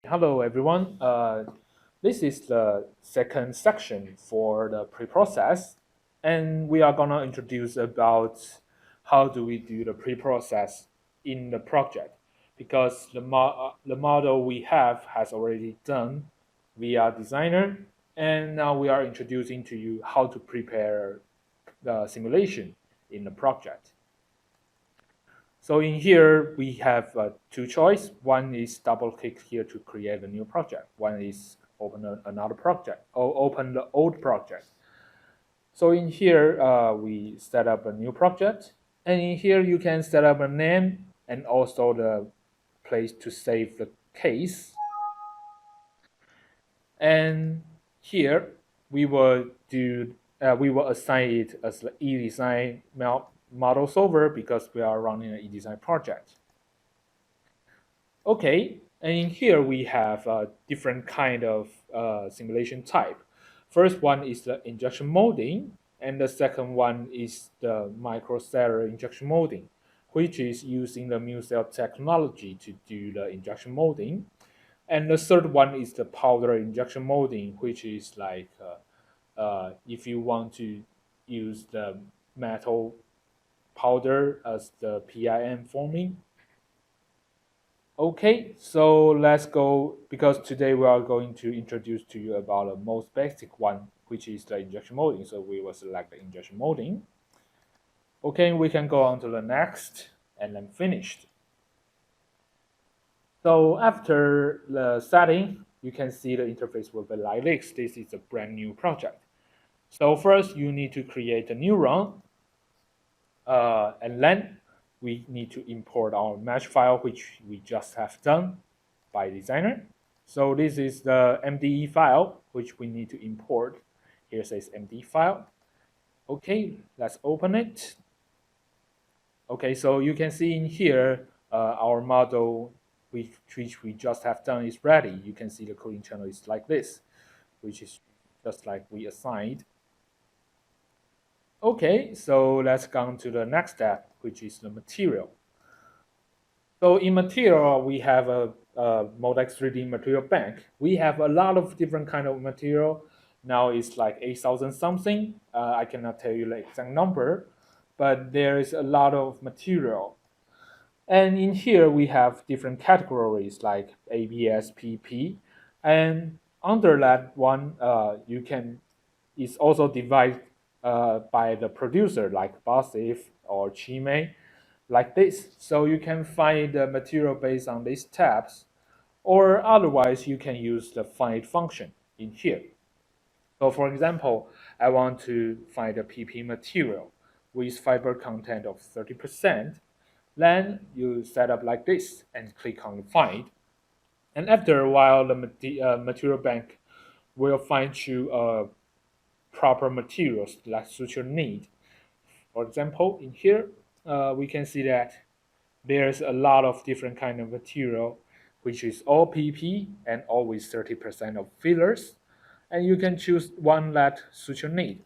Hello, everyone. This is the second section for the pre-process, and we are gonna introduce about how do we do the pre-process in the project because the model we have has already done via designer, and now we are introducing to you how to prepare the simulation in the project. So in here, we have two choice. One is double click here to create a new project. One is open another project or open the old project. So in here, we set up a new project. And in here, you can set up a name and also the place to save the case. And here, we will assign it as the eDesign model solver because we are running an eDesign project. Okay, and in here we have different kind of simulation type. First one is the injection molding, and the second one is the microcellular injection molding, which is using the MuCell technology to do the injection molding. And the third one is the powder injection molding, which is like if you want to use the metal powder as the PIM forming. Okay, so let's go because today we are going to introduce to you about the most basic one, which is the injection molding. So we will select the injection molding. Okay, we can go on to the next and then finished. So after the setting, you can see the interface will be like this. This is a brand new project. So first you need to create a new run, and then we need to import our mesh file, which we just have done by designer. So this is the MDE file, which we need to import. Here says MD file. Okay, let's open it. Okay, so you can see in here, our model, which we just have done is ready. You can see the coding channel is like this, which is just like we assigned. Okay, so let's go on to the next step, which is the material. So in material, we have a Modex 3D material bank. We have a lot of different kind of material. Now it's like 8,000 something. I cannot tell you the exact number, but there is a lot of material. And in here, we have different categories like ABS, PP. And under that one, you can, it's also divided by the producer like BOSIF or Chime like this. So you can find the material based on these tabs, or otherwise you can use the find function in here. So for example, I want to find a PP material with fiber content of 30%. Then you set up like this and click on find. And after a while, the material bank will find you proper materials that suit your need. For example, in here, we can see that there's a lot of different kind of material, which is all PP and always 30% of fillers. And you can choose one that suits your need.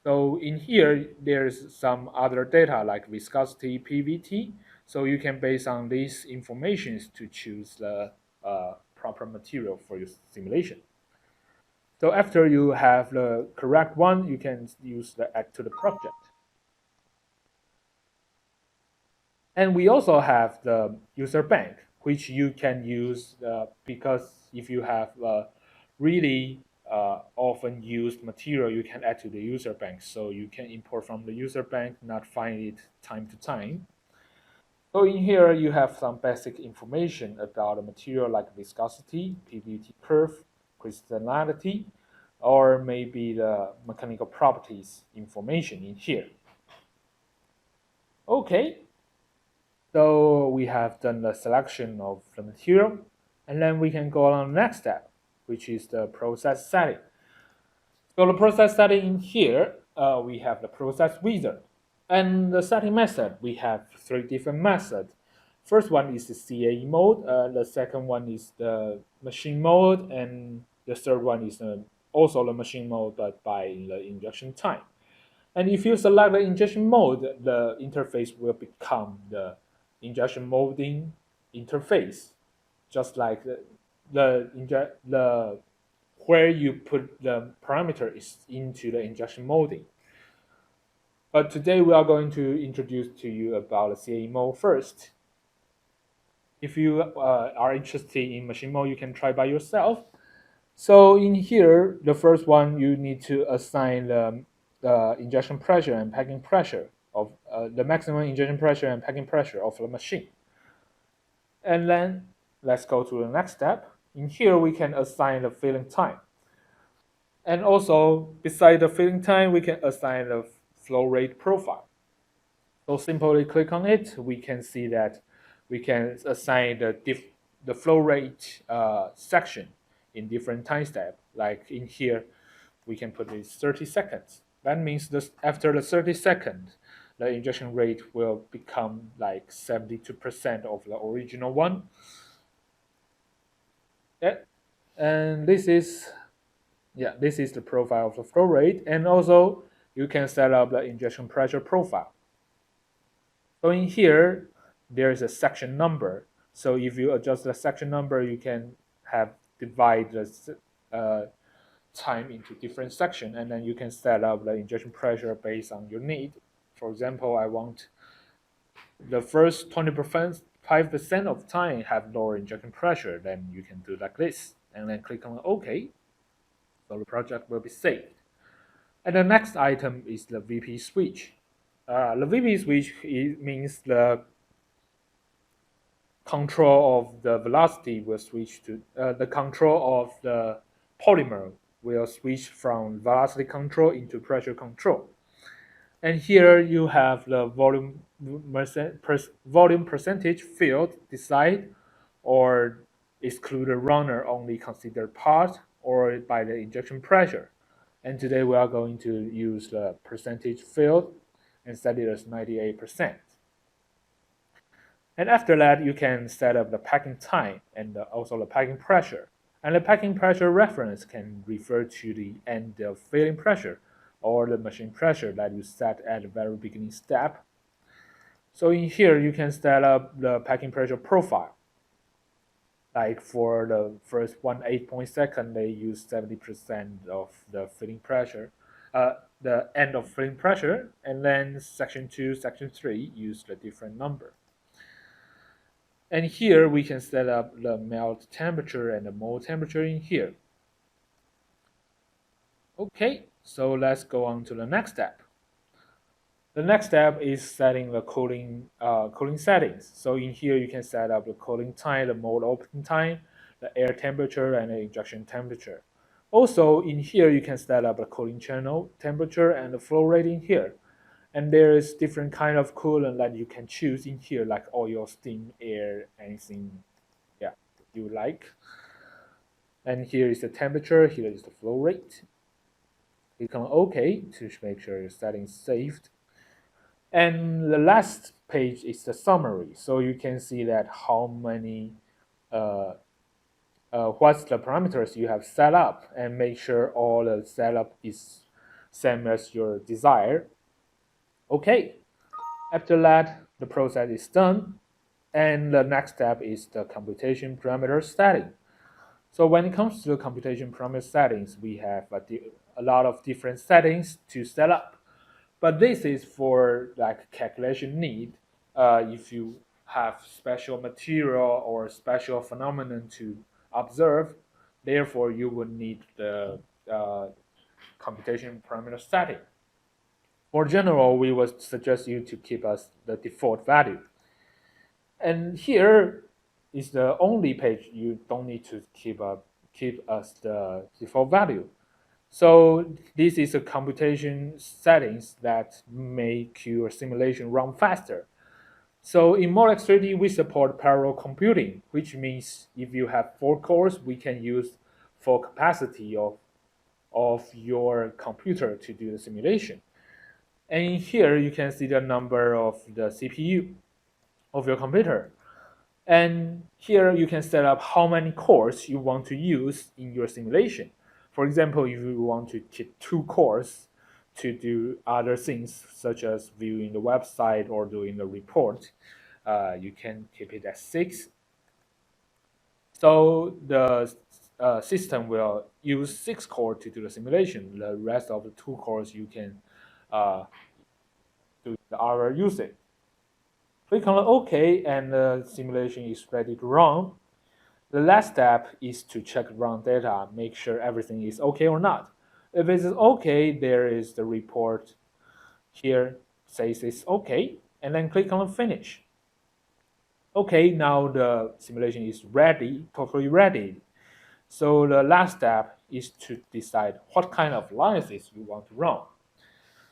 So in here, there's some other data like viscosity, PVT. So you can base on these informations to choose the proper material for your simulation. So after you have the correct one, you can use the add to the project. And we also have the user bank, which you can use because if you have really often used material, you can add to the user bank. So you can import from the user bank, not find it time to time. So in here, you have some basic information about the material like viscosity, PVT curve, crystallinity, or maybe the mechanical properties information in here. Okay, so we have done the selection of the material, and then we can go on the next step, which is the process setting. So the process setting in here, we have the process wizard. And the setting method, we have three different methods. First one is the CAE mode, the second one is the machine mode, and the third one is also the machine mode, but by the injection time. And if you select the injection mode, the interface will become the injection molding interface, just like the where you put the parameter is into the injection molding. But today we are going to introduce to you about the CAE mode first. If you are interested in machine mode, you can try by yourself. So in here, the first one, you need to assign the injection pressure and packing pressure of the maximum injection pressure and packing pressure of the machine. And then let's go to the next step. In here, we can assign the filling time. And also, beside the filling time, we can assign the flow rate profile. So simply click on it, we can see that we can assign the flow rate section in different time steps. Like in here, we can put it 30 seconds. That means this, after the 30 seconds, the injection rate will become like 72% of the original one. Yeah. And this is the profile of the flow rate. And also you can set up the injection pressure profile. So in here, there is a section number. So if you adjust the section number, you can have divide the time into different sections, and then you can set up the injection pressure based on your need. For example, I want the first 20%, 5% of time have lower injection pressure, then you can do like this, and then click on OK. So the project will be saved. And the next item is the VP switch. The VP switch means the control of the velocity will switch to the control of the polymer will switch from velocity control into pressure control. And here you have the volume percentage field decide or exclude the runner only considered part or by the injection pressure. And today we are going to use the percentage field and set it as 98%. And after that, you can set up the packing time and also the packing pressure. And the packing pressure reference can refer to the end of filling pressure or the machine pressure that you set at the very beginning step. So in here, you can set up the packing pressure profile. Like for the first 1 8.2, they use 70% of the filling pressure, the end of filling pressure, and then section 2, section 3 use the different number. And here we can set up the melt temperature and the mold temperature in here. Okay, so let's go on to the next step. The next step is setting the cooling settings. So in here you can set up the cooling time, the mold opening time, the air temperature, and the injection temperature. Also in here you can set up the cooling channel temperature and the flow rate in here. And there is different kind of coolant that you can choose in here, like oil, steam, air, anything, yeah, you like. And here is the temperature, here is the flow rate. Click on OK to make sure your settings saved. And the last page is the summary. So you can see that how many, what's the parameters you have set up, and make sure all the setup is same as your desire. Okay, after that, the process is done. And the next step is the computation parameter setting. So when it comes to the computation parameter settings, we have a lot of different settings to set up. But this is for like calculation need. If you have special material or special phenomenon to observe, therefore you would need the computation parameter setting. For general, we would suggest you to keep us the default value. And here is the only page you don't need to keep us the default value. So this is a computation settings that make your simulation run faster. So in Molex 3D, we support parallel computing, which means if you have 4 cores, we can use full capacity of your computer to do the simulation. And here you can see the number of the CPU of your computer. And here you can set up how many cores you want to use in your simulation. For example, if you want to keep 2 cores to do other things, such as viewing the website or doing the report, you can keep it at 6. So the system will use 6 cores to do the simulation. The rest of the 2 cores you can uh, do the other usage. Click on OK, and the simulation is ready to run. The last step is to check run data, make sure everything is okay or not. If it is okay, there is the report here says it's okay, and then click on finish. Okay, now the simulation is ready, totally ready. So the last step is to decide what kind of analysis you want to run.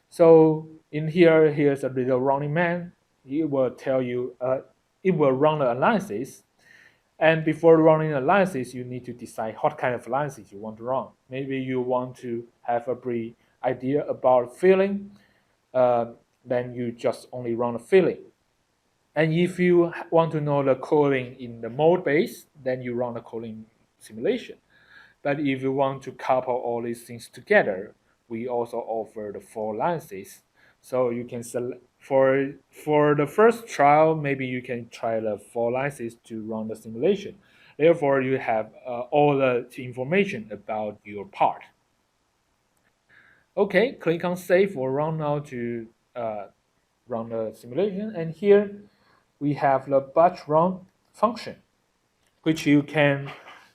So in here, here's a little running man. It will tell you, it will run the analysis. And before running analysis, you need to decide what kind of analysis you want to run. Maybe you want to have a brief idea about feeling, then you just only run a feeling. And if you want to know the coding in the mode base, then you run a coding simulation. But if you want to couple all these things together, we also offer the full analysis. So you can select for the first trial, maybe you can try the full analysis to run the simulation. Therefore, you have all the information about your part. Okay, click on save or run now to run the simulation. And here we have the batch run function, which you can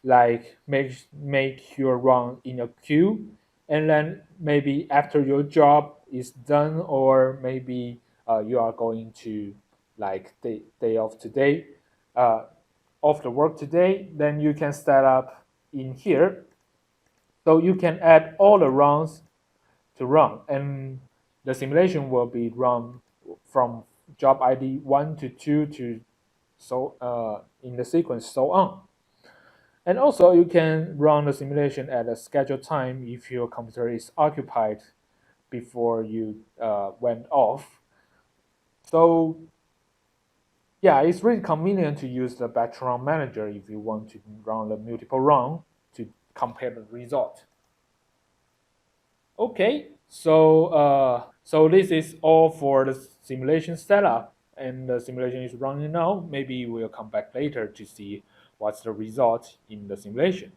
like make your run in a queue, and then maybe after your job is done, or maybe you are going to like day off today, off the work today, then you can set up in here. So you can add all the runs to run, and the simulation will be run from job ID 1 to 2 to so in the sequence so on. And also you can run the simulation at a scheduled time if your computer is occupied before you went off. So yeah, it's really convenient to use the batch run manager if you want to run the multiple run to compare the result. Okay, so this is all for the simulation setup, and the simulation is running now. Maybe we'll come back later to see what's the result in the simulation.